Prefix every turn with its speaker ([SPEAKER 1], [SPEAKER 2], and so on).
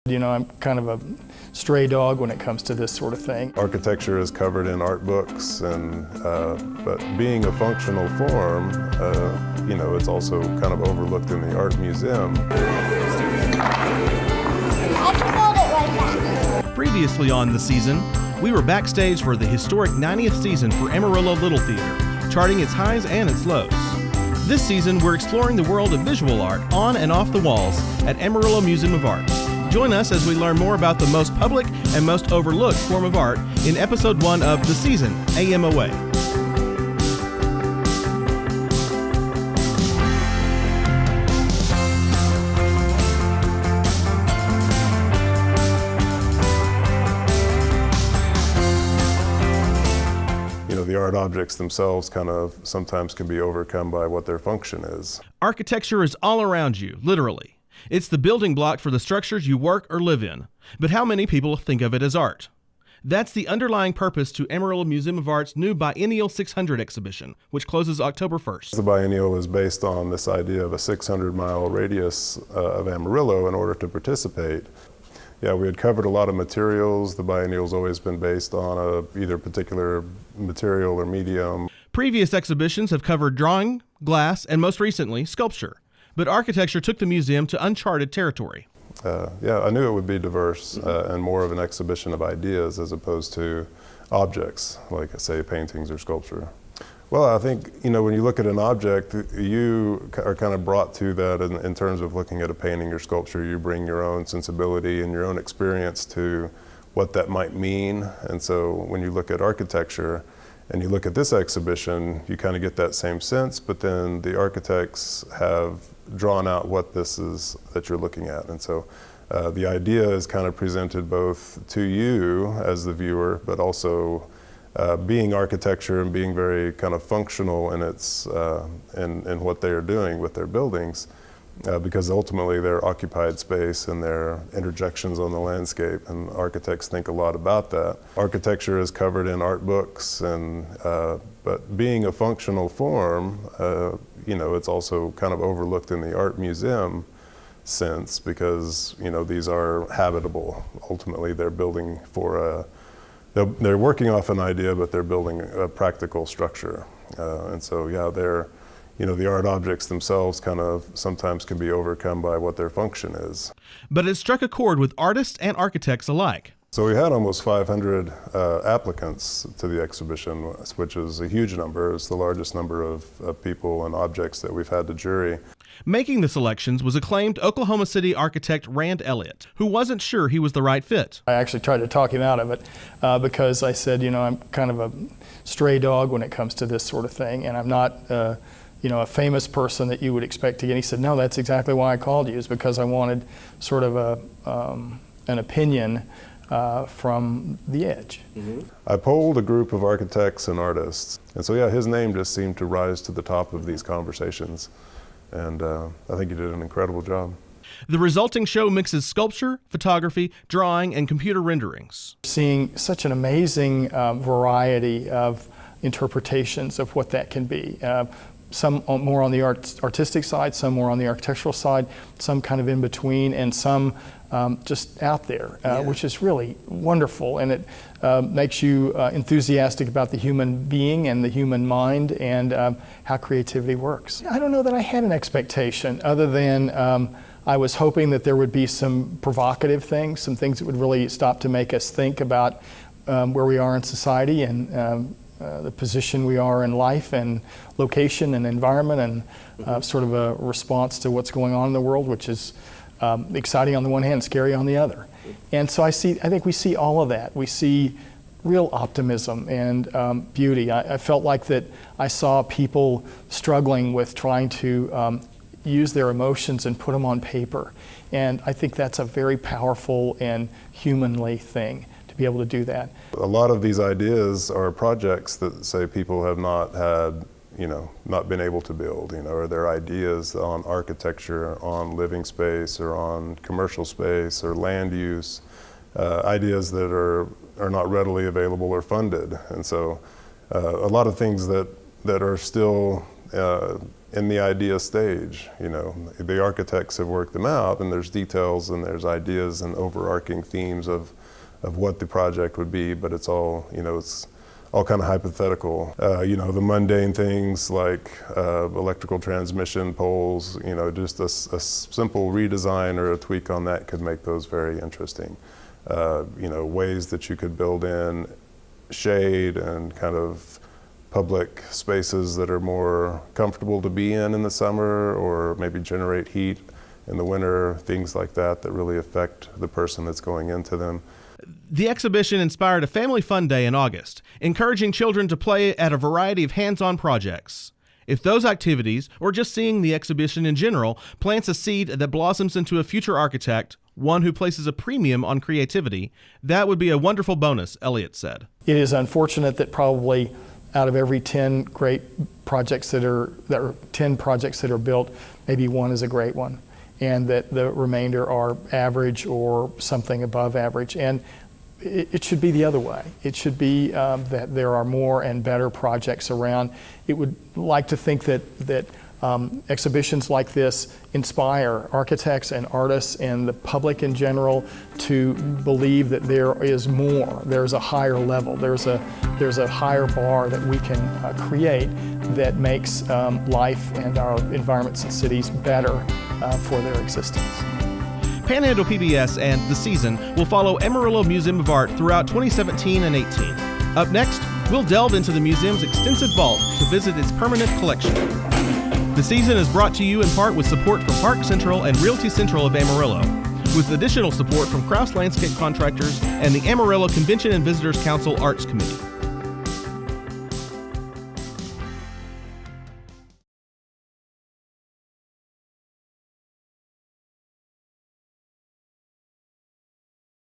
[SPEAKER 1] You know, I'm kind of a stray dog when it comes to this sort of thing.
[SPEAKER 2] Architecture is covered in art books, but being a functional form, you know, it's also kind of overlooked in the art museum.
[SPEAKER 3] Previously on the season, we were backstage for the historic 90th season for Amarillo Little Theater, charting its highs and its lows. This season, we're exploring the world of visual art on and off the walls at Amarillo Museum of Art. Join us as we learn more about the most public and most overlooked form of art in episode 1 of the season, AMoA.
[SPEAKER 2] The art objects themselves kind of sometimes can be overcome by what their function is.
[SPEAKER 3] Architecture is all around you, literally. It's the building block for the structures you work or live in. But how many people think of it as art? That's the underlying purpose to Amarillo Museum of Art's new Biennial 600 exhibition, which closes October 1st.
[SPEAKER 2] The biennial is based on this idea of a 600-mile radius of Amarillo in order to participate. Yeah, we had covered a lot of materials. The biennial's always been based on either particular material or medium.
[SPEAKER 3] Previous exhibitions have covered drawing, glass, and most recently, sculpture. But architecture took the museum to uncharted territory.
[SPEAKER 2] Yeah, I knew it would be diverse and more of an exhibition of ideas as opposed to objects, like say paintings or sculpture. Well, I think, you know, when you look at an object, you are kind of brought to that in terms of looking at a painting or sculpture. You bring your own sensibility and your own experience to what that might mean. And so when you look at architecture and you look at this exhibition, you kind of get that same sense, but then the architects have drawn out what this is that you're looking at. And so the idea is kind of presented both to you as the viewer, but also being architecture and being very kind of functional in its in what they are doing with their buildings, because ultimately they're occupied space and they're interjections on the landscape, and architects think a lot about that. Architecture is covered in art books, but being a functional form, you know, it's also kind of overlooked in the art museum sense, because, you know, these are habitable. Ultimately, they're building for they're working off an idea, but they're building a practical structure. And so, yeah, you know, the art objects themselves kind of sometimes can be overcome by what their function is.
[SPEAKER 3] But it struck a chord with artists and architects alike.
[SPEAKER 2] So we had almost 500 applicants to the exhibition, which is a huge number. It's the largest number of people and objects that we've had to jury.
[SPEAKER 3] Making the selections was acclaimed Oklahoma City architect Rand Elliott, who wasn't sure he was the right fit.
[SPEAKER 1] I actually tried to talk him out of it because I said, you know, I'm kind of a stray dog when it comes to this sort of thing, and I'm not, you know, a famous person that you would expect to get. He said, no, that's exactly why I called you, is because I wanted sort of an opinion from the edge.
[SPEAKER 2] Mm-hmm. I polled a group of architects and artists, and so yeah, his name just seemed to rise to the top of these conversations, and I think he did an incredible job.
[SPEAKER 3] The resulting show mixes sculpture, photography, drawing, and computer renderings.
[SPEAKER 1] Seeing such an amazing variety of interpretations of what that can be. Some more on the artistic side, some more on the architectural side, some kind of in between, and some just out there, which is really wonderful, and it makes you enthusiastic about the human being and the human mind and how creativity works. I don't know that I had an expectation other than I was hoping that there would be some provocative things, some things that would really stop to make us think about where we are in society and the position we are in life and location and environment, and sort of a response to what's going on in the world, which is exciting on the one hand, scary on the other. And so I think we see all of that. We see real optimism and beauty. I felt like that I saw people struggling with trying to use their emotions and put them on paper. And I think that's a very powerful and humanly thing, to be able to do that.
[SPEAKER 2] A lot of these ideas are projects that, say, people have not had, you know, not been able to build, you know, or their ideas on architecture, on living space, or on commercial space, or land use, ideas that are not readily available or funded. And so a lot of things that are still in the idea stage. You know, the architects have worked them out, and there's details and there's ideas and overarching themes of what the project would be, but it's all, you know, it's all kind of hypothetical. You know, the mundane things like electrical transmission poles, you know, just a simple redesign or a tweak on that could make those very interesting. You know, ways that you could build in shade and kind of public spaces that are more comfortable to be in the summer, or maybe generate heat in the winter, things like that that really affect the person that's going into them.
[SPEAKER 3] The exhibition inspired a family fun day in August, encouraging children to play at a variety of hands-on projects. If those activities, or just seeing the exhibition in general, plants a seed that blossoms into a future architect, one who places a premium on creativity, that would be a wonderful bonus, Elliott said.
[SPEAKER 1] It is unfortunate that probably out of every 10 great projects that are 10 projects that are built, maybe one is a great one, and that the remainder are average or something above average. And it should be the other way. It should be that there are more and better projects around. It would like to think that exhibitions like this inspire architects and artists and the public in general to believe that there is more. There's a higher level. There's a higher bar that we can create that makes life and our environments and cities better for their existence.
[SPEAKER 3] Panhandle PBS and The Season will follow Amarillo Museum of Art throughout 2017 and 18. Up next, we'll delve into the museum's extensive vault to visit its permanent collection. The Season is brought to you in part with support from Park Central and Realty Central of Amarillo, with additional support from Krause Landscape Contractors and the Amarillo Convention and Visitors Council Arts Committee.